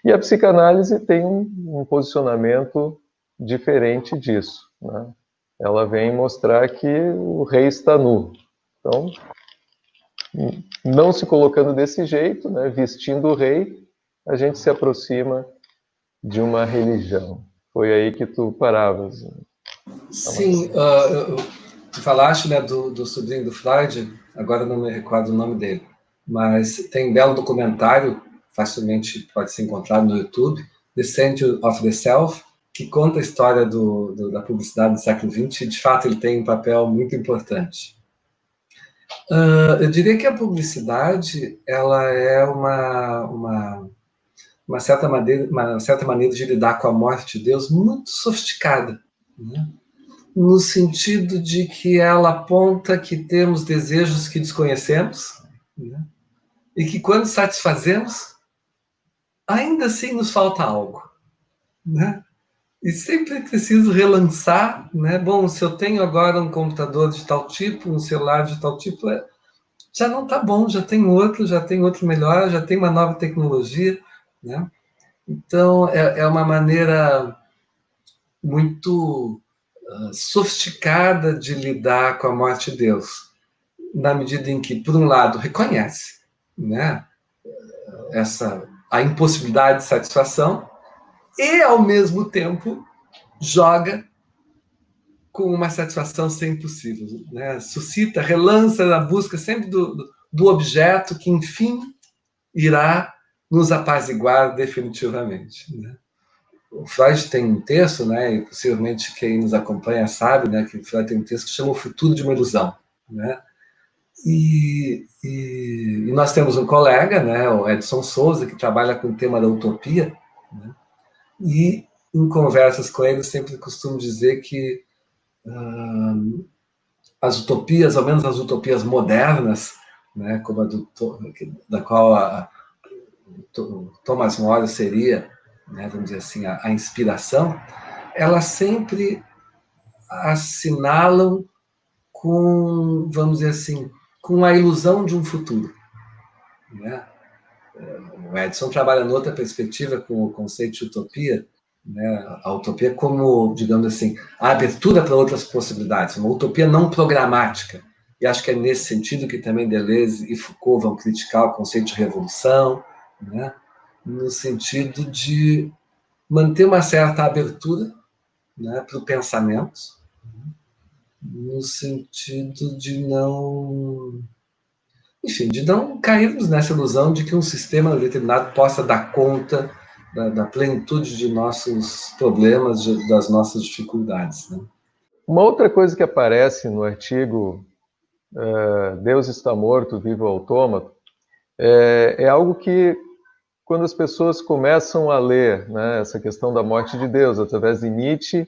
Speaker 3: E a psicanálise tem um posicionamento diferente disso. Né? Ela vem mostrar que o rei está nu. Então, não se colocando desse jeito, né, vestindo o rei, a gente se aproxima de uma religião. Foi aí que tu paravas.
Speaker 2: Sim, tu falaste, né, do sobrinho do Freud, agora não me recordo o nome dele, mas tem um belo documentário, facilmente pode ser encontrado no YouTube, The Center of the Self, que conta a história da publicidade do século XX, e de fato ele tem um papel muito importante. Eu diria que a publicidade, ela é uma certa maneira de lidar com a morte de Deus muito sofisticada, né? No sentido de que ela aponta que temos desejos que desconhecemos, né? E que quando satisfazemos, ainda assim nos falta algo, né? E sempre é preciso relançar, né? Bom, se eu tenho agora um computador de tal tipo, um celular de tal tipo, já não está bom, já tem outro melhor, já tem uma nova tecnologia, né? Então, é uma maneira muito sofisticada de lidar com a morte de Deus, na medida em que, por um lado, reconhece, né, a impossibilidade de satisfação e, ao mesmo tempo, joga com uma satisfação sempre possível, né? Suscita, relança na busca sempre do objeto que, enfim, irá nos apaziguar definitivamente, né? O Freud tem um texto, né, e possivelmente quem nos acompanha sabe, né, que o Freud tem um texto que chama O Futuro de uma Ilusão, né? E nós temos um colega, né, o Edson Souza, que trabalha com o tema da utopia, né? E em conversas com ele, eu sempre costumo dizer que as utopias, ao menos as utopias modernas, né, como a da qual Thomas More seria, né, vamos dizer assim, a inspiração, elas sempre assinalam com, vamos dizer assim, com a ilusão de um futuro, né? O Edson trabalha noutra perspectiva com o conceito de utopia, né? A utopia como, digamos assim, a abertura para outras possibilidades, uma utopia não programática. E acho que é nesse sentido que também Deleuze e Foucault vão criticar o conceito de revolução, né? No sentido de manter uma certa abertura, né, para o pensamento, no sentido de não, enfim, de não cairmos nessa ilusão de que um sistema determinado possa dar conta da plenitude de nossos problemas, das nossas dificuldades, né?
Speaker 3: Uma outra coisa que aparece no artigo Deus está morto, vivo o autômato, é algo que, quando as pessoas começam a ler, né, essa questão da morte de Deus através de Nietzsche,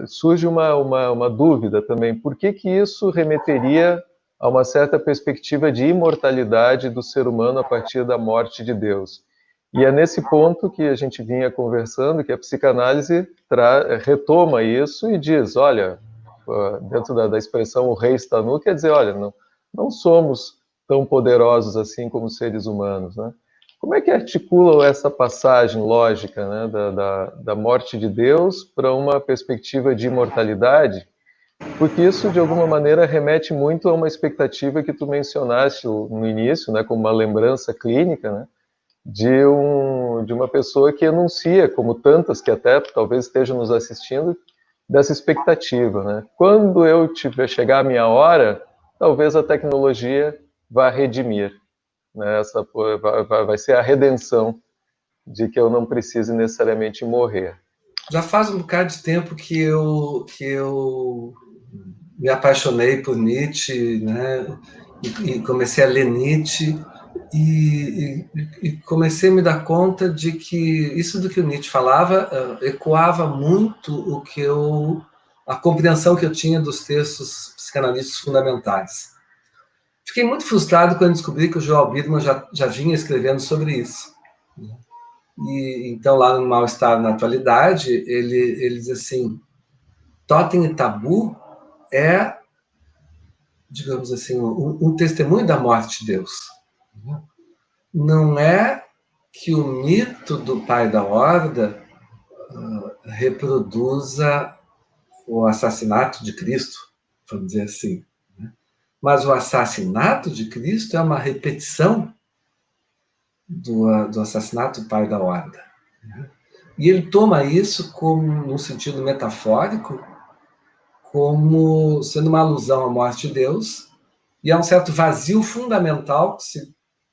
Speaker 3: surge uma dúvida também. Por que isso remeteria a uma certa perspectiva de imortalidade do ser humano a partir da morte de Deus? E é nesse ponto que a gente vinha conversando, que a psicanálise retoma isso e diz, olha, dentro da expressão o rei está nu, quer dizer, olha, não somos tão poderosos assim como seres humanos, né? Como é que articula essa passagem lógica, né, da morte de Deus para uma perspectiva de imortalidade? Porque isso, de alguma maneira, remete muito a uma expectativa que tu mencionaste no início, né, como uma lembrança clínica, né, de uma pessoa que enuncia, como tantas que até talvez estejam nos assistindo, dessa expectativa, né? Quando eu chegar a minha hora, talvez a tecnologia vá redimir, né? Essa vai ser a redenção de que eu não precise necessariamente morrer.
Speaker 2: Já faz um bocado de tempo que eu me apaixonei por Nietzsche, né? E comecei a ler Nietzsche e comecei a me dar conta de que isso do que o Nietzsche falava ecoava muito a compreensão que eu tinha dos textos psicanalíticos fundamentais. Fiquei muito frustrado quando descobri que o Joel Bittman já vinha escrevendo sobre isso, né? E então, lá no Mal-Estar na Atualidade, ele diz assim, totem e tabu é, digamos assim, um testemunho da morte de Deus. Não é que o mito do pai da horda reproduza o assassinato de Cristo, vamos dizer assim. Mas o assassinato de Cristo é uma repetição do assassinato do pai da horda. E ele toma isso como, num sentido metafórico, como sendo uma alusão à morte de Deus, e há um certo vazio fundamental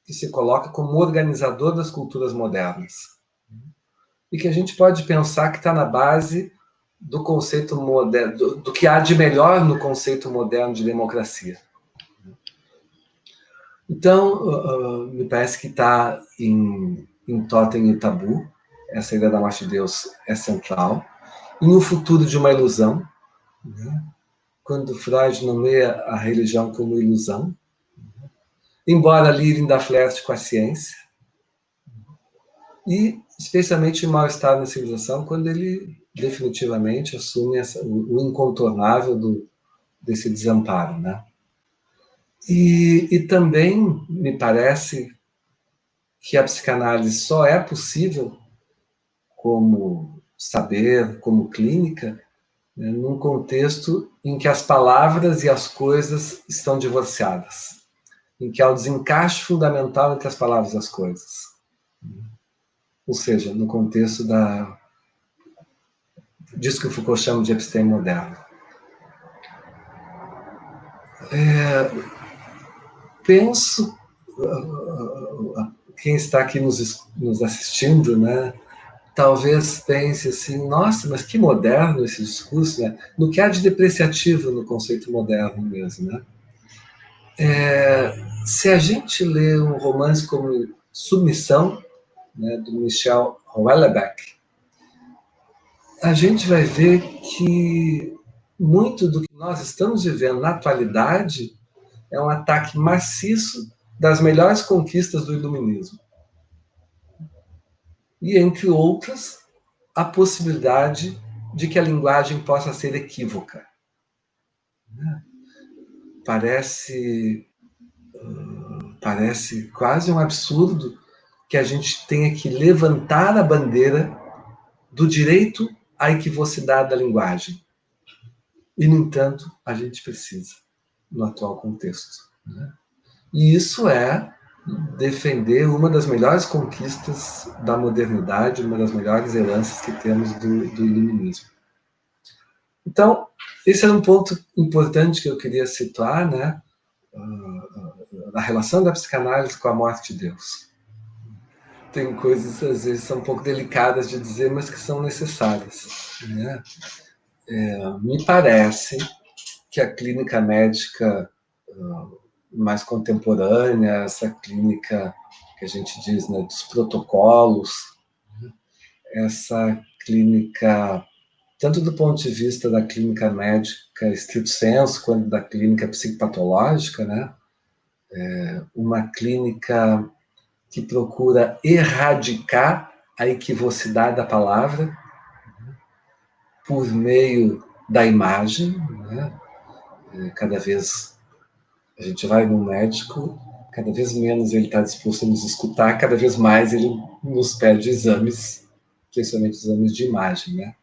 Speaker 2: que se coloca como organizador das culturas modernas. E que a gente pode pensar que está na base do conceito moderno, do que há de melhor no conceito moderno de democracia. Então, me parece que está em Totem e Tabu, essa ideia da morte de Deus é central. Em O Futuro de uma Ilusão, né? Quando Freud nomeia a religião como ilusão, embora Liring dá flerte com a ciência, e especialmente o Mal-Estar na Civilização, quando ele definitivamente assume o incontornável desse desamparo, né? E também me parece que a psicanálise só é possível como saber, como clínica, né, num contexto em que as palavras e as coisas estão divorciadas, em que há o desencaixe fundamental entre as palavras e as coisas. Ou seja, no contexto disso que o Foucault chama de episteme moderno. Penso, quem está aqui nos assistindo, né, talvez pense assim, nossa, mas que moderno esse discurso, né? No que há de depreciativo no conceito moderno mesmo, né? Se a gente lê um romance como Submissão, né, do Michel Houellebecq, a gente vai ver que muito do que nós estamos vivendo na atualidade é um ataque maciço das melhores conquistas do iluminismo. E, entre outras, a possibilidade de que a linguagem possa ser equívoca. Parece quase um absurdo que a gente tenha que levantar a bandeira do direito à equivocidade da linguagem. E, no entanto, a gente precisa, no atual contexto. E isso é defender uma das melhores conquistas da modernidade, uma das melhores heranças que temos do iluminismo. Então, esse era um ponto importante que eu queria situar, né? A relação da psicanálise com a morte de Deus. Tem coisas, às vezes, são um pouco delicadas de dizer, mas que são necessárias, né? Me parece que a clínica médica mais contemporânea, essa clínica que a gente diz, né, dos protocolos, essa clínica, tanto do ponto de vista da clínica médica estrito sensu, quanto da clínica psicopatológica, né, uma clínica que procura erradicar a equivocidade da palavra por meio da imagem, né? Cada vez a gente vai no médico, cada vez menos ele está disposto a nos escutar, cada vez mais ele nos pede exames, principalmente exames de imagem, né?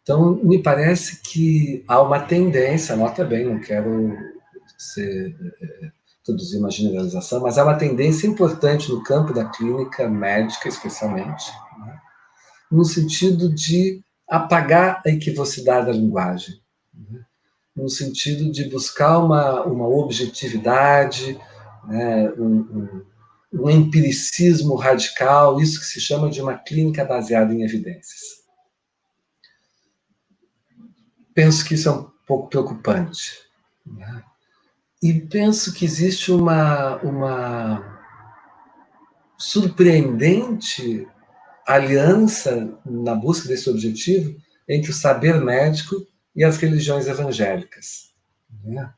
Speaker 2: Então, me parece que há uma tendência, nota bem, não quero produzir uma generalização, mas há uma tendência importante no campo da clínica médica, especialmente, né, no sentido de apagar a equivocidade da linguagem, né, no sentido de buscar uma objetividade, né, um empiricismo radical, isso que se chama de uma clínica baseada em evidências. Penso que isso é um pouco preocupante, né? E penso que existe uma surpreendente aliança na busca desse objetivo entre o saber médico e as religiões evangélicas, né?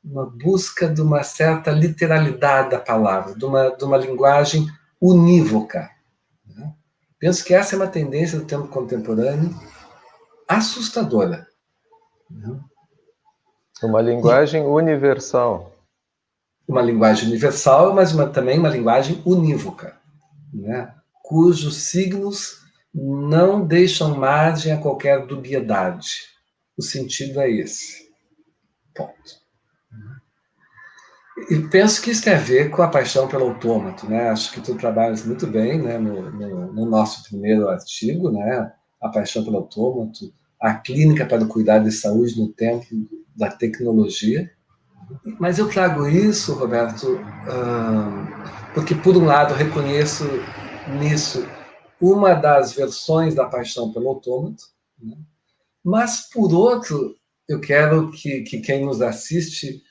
Speaker 2: Uma busca de uma certa literalidade da palavra, de uma linguagem unívoca, né? Penso que essa é uma tendência do tempo contemporâneo assustadora.
Speaker 3: Uma linguagem universal.
Speaker 2: Uma linguagem universal, mas também uma linguagem unívoca, né? Cujos signos não deixam margem a qualquer dubiedade. O sentido é esse. Ponto. E penso que isso tem a ver com a paixão pelo autômato, né? Acho que tu trabalhas muito bem, né, no nosso primeiro artigo, né? A paixão pelo autômato, a clínica para o cuidado de saúde no tempo da tecnologia. Mas eu trago isso, Roberto, porque, por um lado, reconheço nisso uma das versões da paixão pelo autômato, né? Mas, por outro, eu quero que quem nos assiste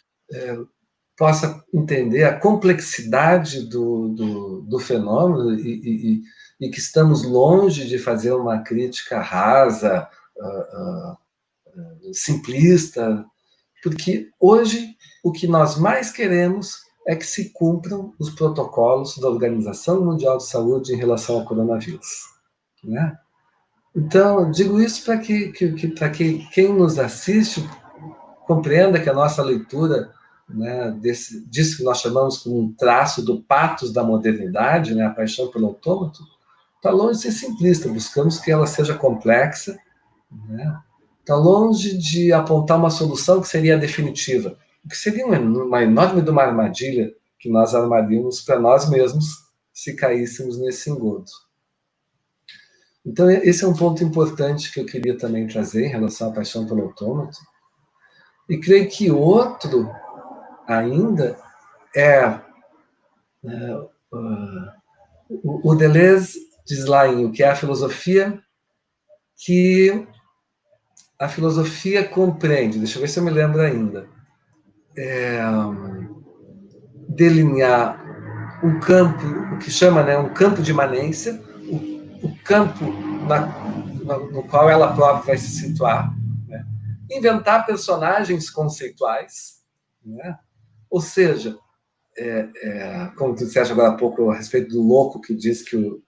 Speaker 2: possa entender a complexidade do fenômeno e que estamos longe de fazer uma crítica rasa, simplista, porque hoje o que nós mais queremos é que se cumpram os protocolos da Organização Mundial de Saúde em relação ao coronavírus, né? Então, eu digo isso para que quem nos assiste compreenda que a nossa leitura, né, disso que nós chamamos como um traço do patos da modernidade, né, a paixão pelo autômato, está longe de ser simplista. Buscamos que ela seja complexa, né? Está longe de apontar uma solução que seria a definitiva, o que seria uma enorme de uma armadilha que nós armaríamos para nós mesmos se caíssemos nesse engodo. Então, esse é um ponto importante que eu queria também trazer em relação à paixão pelo autômato. E creio que outro ainda é o Deleuze diz lá em O que é a filosofia, que a filosofia compreende, deixa eu ver se eu me lembro ainda, delinear um campo, o que chama, né, um campo de imanência, o campo no qual ela própria vai se situar, né? Inventar personagens conceituais, né? Ou seja, como tu disseste agora há pouco a respeito do louco que diz que o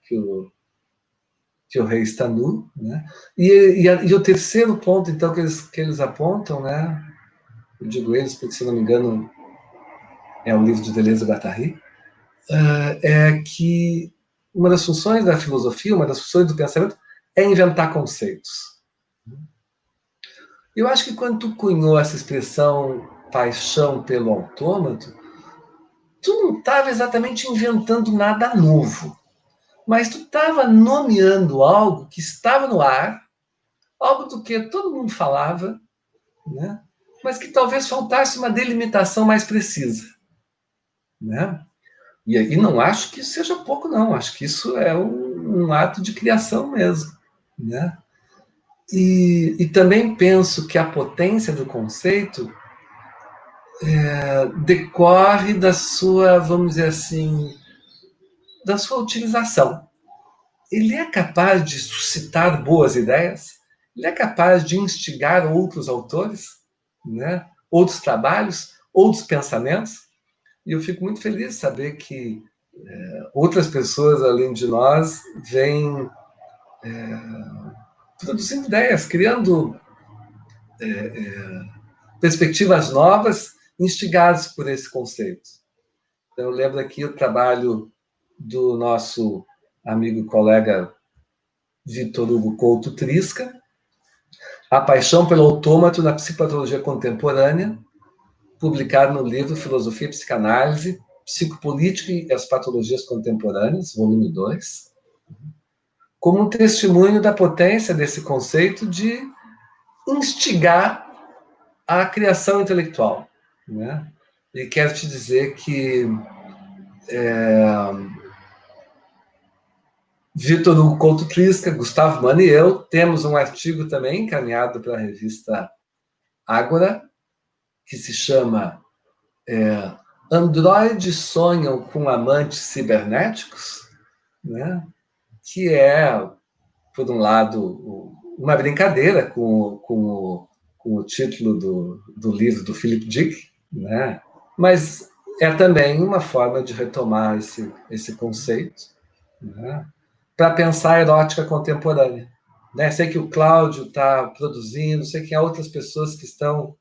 Speaker 2: rei está nu, né? E o terceiro ponto, então, que eles apontam, né? Eu digo eles porque, se não me engano, é o livro de Deleuze e Guattari, é que uma das funções da filosofia, uma das funções do pensamento, é inventar conceitos. Eu acho que quando tu cunhou essa expressão paixão pelo autômato, tu não estava exatamente inventando nada novo, mas tu estava nomeando algo que estava no ar, algo do que todo mundo falava, né? Mas que talvez faltasse uma delimitação mais precisa, né? E não acho que isso seja pouco, não. Acho que isso é um ato de criação mesmo, né? E também penso que a potência do conceito decorre da sua, vamos dizer assim, da sua utilização. Ele é capaz de suscitar boas ideias, ele é capaz de instigar outros autores, né? Outros trabalhos, outros pensamentos, e eu fico muito feliz de saber que outras pessoas, além de nós, vêm produzindo ideias, criando perspectivas novas, instigadas por esse conceito. Então, eu lembro aqui o trabalho do nosso amigo e colega Vitor Hugo Couto Trisca, A Paixão pelo Autômato na Psicopatologia Contemporânea, publicado no livro Filosofia e Psicanálise, Psicopolítica e as Patologias Contemporâneas, volume 2, como um testemunho da potência desse conceito de instigar a criação intelectual, né? E quero te dizer que Vitor Hugo Couto Trisca, Gustavo Mano e eu temos um artigo também encaminhado para a revista Ágora, que se chama Androides sonham com amantes cibernéticos, né? Que é, por um lado, uma brincadeira com o título do livro do Philip Dick, né? Mas é também uma forma de retomar esse conceito, né? para pensar a erótica contemporânea. Né? Sei que o Cláudio está produzindo, sei que há outras pessoas que estão,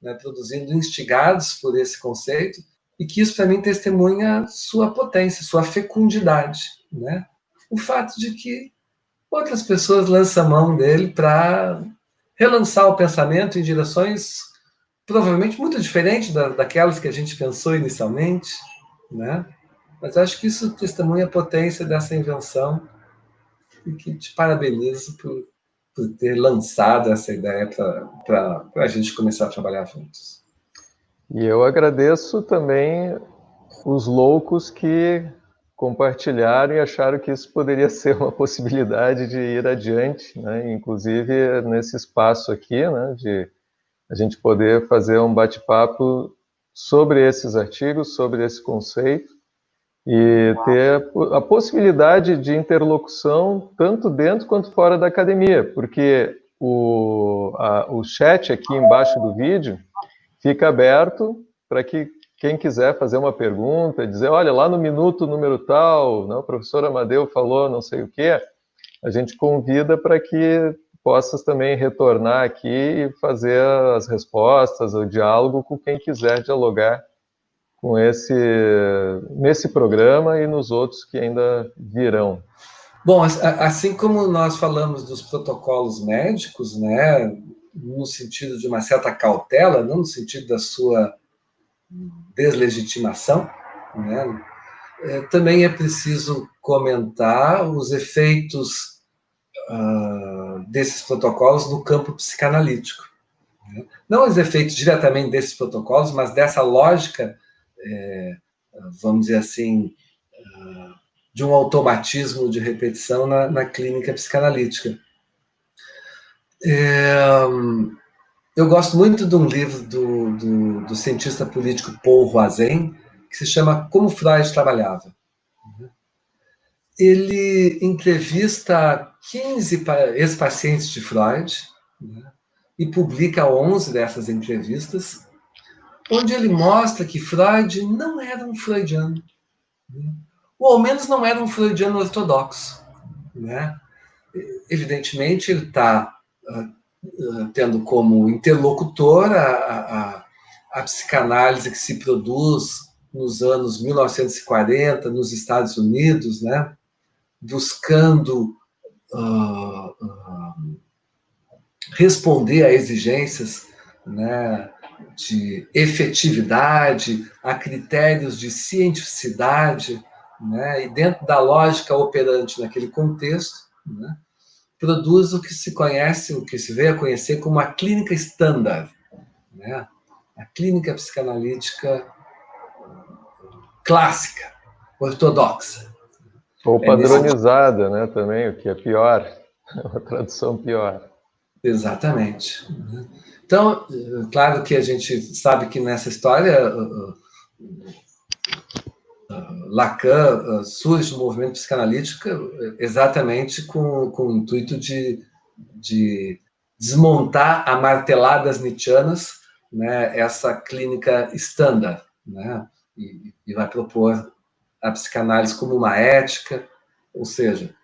Speaker 2: né, produzindo, instigados por esse conceito, e que isso, para mim, testemunha sua potência, sua fecundidade. Né? O fato de que outras pessoas lançam a mão dele para relançar o pensamento em direções provavelmente muito diferentes daquelas que a gente pensou inicialmente, né? Mas acho que isso testemunha a potência dessa invenção e que te parabenizo por ter lançado essa ideia para a gente começar a trabalhar juntos.
Speaker 3: E eu agradeço também os loucos que compartilharam e acharam que isso poderia ser uma possibilidade de ir adiante, né? Inclusive nesse espaço aqui, né, de a gente poder fazer um bate-papo sobre esses artigos, sobre esse conceito, e ter a possibilidade de interlocução tanto dentro quanto fora da academia, porque o chat aqui embaixo do vídeo fica aberto para que quem quiser fazer uma pergunta, dizer, olha, lá no minuto número tal, né, o professor Amadeu falou não sei o quê, a gente convida para que possas também retornar aqui e fazer as respostas, o diálogo com quem quiser dialogar com nesse programa e nos outros que ainda virão.
Speaker 2: Bom, assim como nós falamos dos protocolos médicos, né, no sentido de uma certa cautela, não no sentido da sua deslegitimação, né, também é preciso comentar os efeitos desses protocolos no campo psicanalítico. Né? Não os efeitos diretamente desses protocolos, mas dessa lógica, vamos dizer assim, de um automatismo de repetição na clínica psicanalítica. Eu gosto muito de um livro do cientista político Paul Roisen, que se chama Como Freud Trabalhava. Ele entrevista 15 ex-pacientes de Freud, né, e publica 11 dessas entrevistas, onde ele mostra que Freud não era um freudiano, né, ou ao menos não era um freudiano ortodoxo. Né? Evidentemente, ele está tendo como interlocutor a psicanálise que se produz nos anos 1940 nos Estados Unidos, né? Buscando responder a exigências, né, de efetividade, a critérios de cientificidade, né, e dentro da lógica operante naquele contexto, né, produz o que se conhece, o que se veio a conhecer como a clínica standard, né, a clínica psicanalítica clássica, ortodoxa.
Speaker 3: Ou padronizada, né, também, o que é pior, uma tradução pior.
Speaker 2: Exatamente. Então, claro que a gente sabe que nessa história Lacan surge do movimento psicanalítico exatamente com o intuito de desmontar a marteladas nietzschianas, né, essa clínica standard, né, e vai propor a psicanálise como uma ética, ou seja,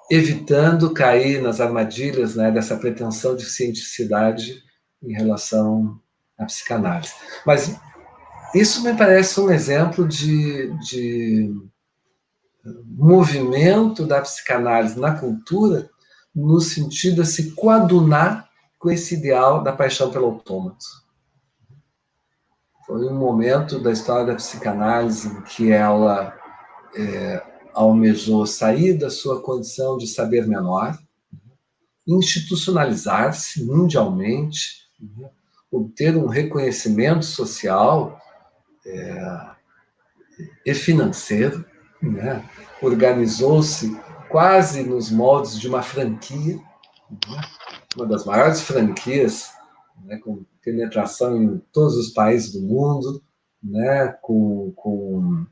Speaker 2: evitando cair nas armadilhas, né, dessa pretensão de cientificidade em relação à psicanálise. Mas isso me parece um exemplo de movimento da psicanálise na cultura no sentido de se coadunar com esse ideal da paixão pelo autômato. Foi um momento da história da psicanálise em que ela almejou sair da sua condição de saber menor, institucionalizar-se mundialmente, obter um reconhecimento social e financeiro, né? Organizou-se quase nos moldes de uma franquia, né? Uma das maiores franquias, né? Com penetração em todos os países do mundo, né? Com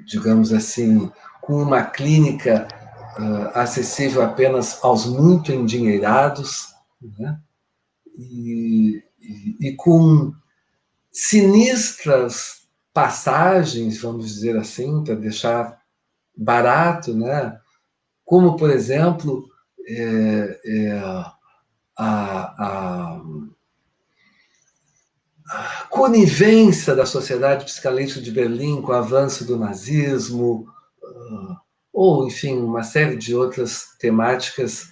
Speaker 2: digamos assim, com uma clínica acessível apenas aos muito endinheirados, né? E com sinistras passagens, vamos dizer assim, para deixar barato, né? Como, por exemplo, a conivência da Sociedade Psicanalítica de Berlim com o avanço do nazismo, ou, enfim, uma série de outras temáticas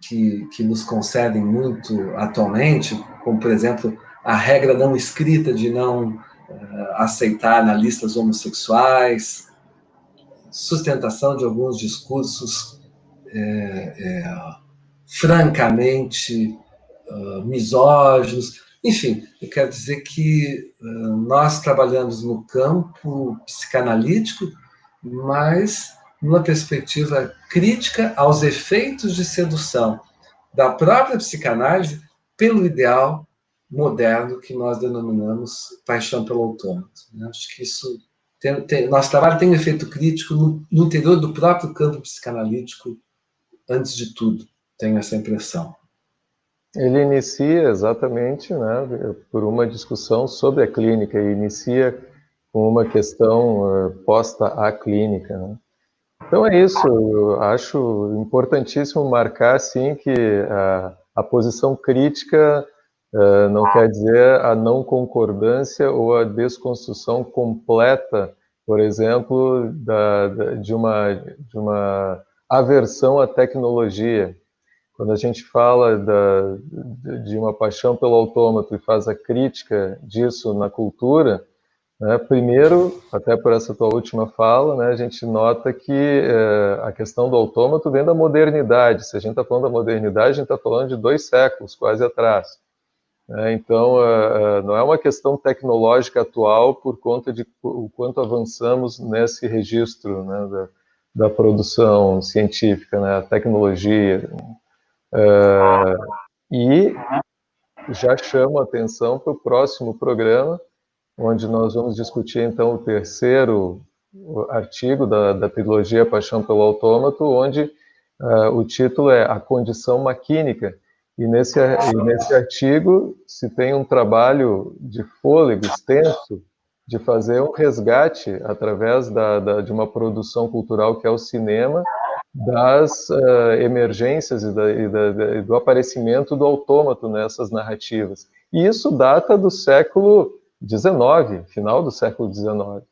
Speaker 2: que nos concedem muito atualmente, como, por exemplo, a regra não escrita de não aceitar analistas homossexuais, sustentação de alguns discursos francamente misóginos. Enfim, eu quero dizer que nós trabalhamos no campo psicanalítico, mas numa perspectiva crítica aos efeitos de sedução da própria psicanálise pelo ideal moderno que nós denominamos paixão pelo autômato. Acho que isso nosso trabalho tem um efeito crítico no interior do próprio campo psicanalítico, antes de tudo, tenho essa impressão.
Speaker 3: Ele inicia exatamente, né, por uma discussão sobre a clínica, e inicia com uma questão posta à clínica, né? Então é isso, eu acho importantíssimo marcar, sim, que a posição crítica não quer dizer a não concordância ou a desconstrução completa, por exemplo, de uma aversão à tecnologia. Quando a gente fala de uma paixão pelo autômato e faz a crítica disso na cultura, né, primeiro, até por essa tua última fala, né, a gente nota que a questão do autômato vem da modernidade. Se a gente está falando da modernidade, a gente está falando de 2 séculos quase atrás. Então, não é uma questão tecnológica atual por conta de o quanto avançamos nesse registro, né, da produção científica, né, a tecnologia. E já chamo a atenção para o próximo programa, onde nós vamos discutir, então, o 3º artigo da trilogia Paixão pelo Autômato, onde o título é A Condição Maquínica. E nesse artigo se tem um trabalho de fôlego extenso de fazer um resgate, através de uma produção cultural que é o cinema, das emergências e do aparecimento do autômato nessas narrativas. E isso data do século XIX, final do século XIX.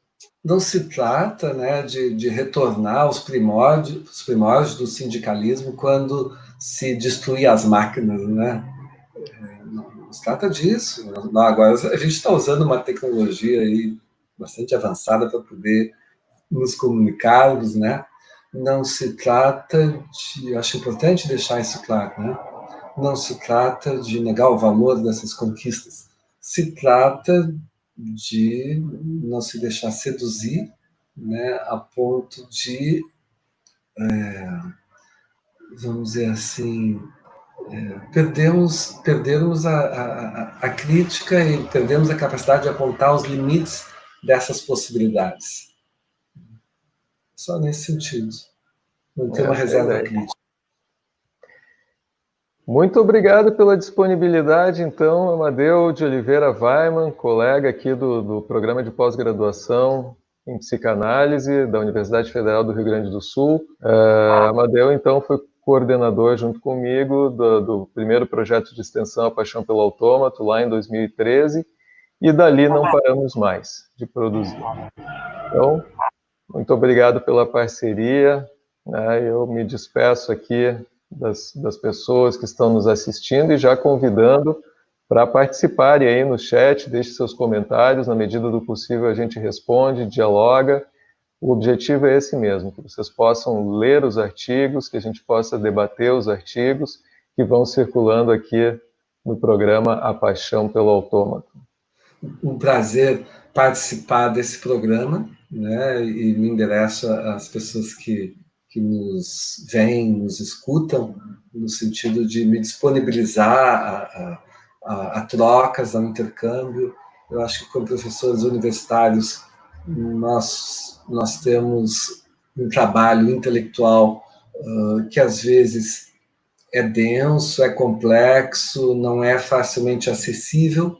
Speaker 2: Não se trata, né, de retornar aos primórdios do sindicalismo quando se destruía as máquinas, né? Não se trata disso. Agora a gente está usando uma tecnologia aí bastante avançada para poder nos comunicarmos, né? Não se trata de... Acho importante deixar isso claro, né? Não se trata de negar o valor dessas conquistas. Se trata de não se deixar seduzir, né, a ponto de, vamos dizer assim, perdermos a crítica e perdemos a capacidade de apontar os limites dessas possibilidades. Só nesse sentido. Não ter uma reserva crítica.
Speaker 3: Muito obrigado pela disponibilidade, então, Amadeu de Oliveira Weiman, colega aqui do programa de pós-graduação em psicanálise da Universidade Federal do Rio Grande do Sul. Amadeu, então, foi coordenador junto comigo do primeiro projeto de extensão A Paixão pelo Autômato, lá em 2013, e dali não paramos mais de produzir. Então, muito obrigado pela parceria, né? Eu me despeço aqui das pessoas que estão nos assistindo e já convidando para participarem aí no chat, deixe seus comentários, na medida do possível a gente responde, dialoga. O objetivo é esse mesmo, que vocês possam ler os artigos, que a gente possa debater os artigos que vão circulando aqui no programa A Paixão pelo Autômato.
Speaker 2: Um prazer participar desse programa, né? E me endereço às pessoas que nos veem, nos escutam, no sentido de me disponibilizar a trocas, ao intercâmbio. Eu acho que, como professores universitários, nós temos um trabalho intelectual que, às vezes, é denso, é complexo, não é facilmente acessível,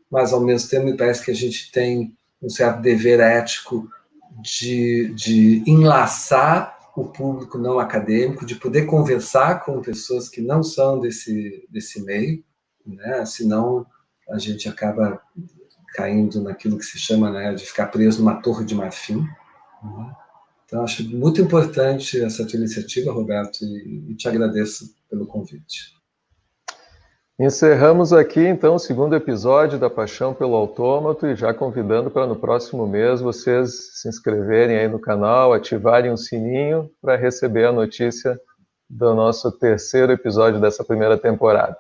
Speaker 2: mas, ao mesmo tempo, me parece que a gente tem um certo dever ético de enlaçar o público não acadêmico, de poder conversar com pessoas que não são desse meio, né? Senão a gente acaba caindo naquilo que se chama, né, de ficar preso numa torre de marfim. Né? Então, acho muito importante essa tua iniciativa, Roberto, e te agradeço pelo convite.
Speaker 3: Encerramos aqui, então, o segundo episódio da Paixão pelo Autômato e já convidando para no próximo mês vocês se inscreverem aí no canal, ativarem o sininho para receber a notícia do nosso terceiro episódio dessa primeira temporada.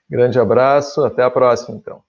Speaker 3: Grande abraço, até a próxima, então.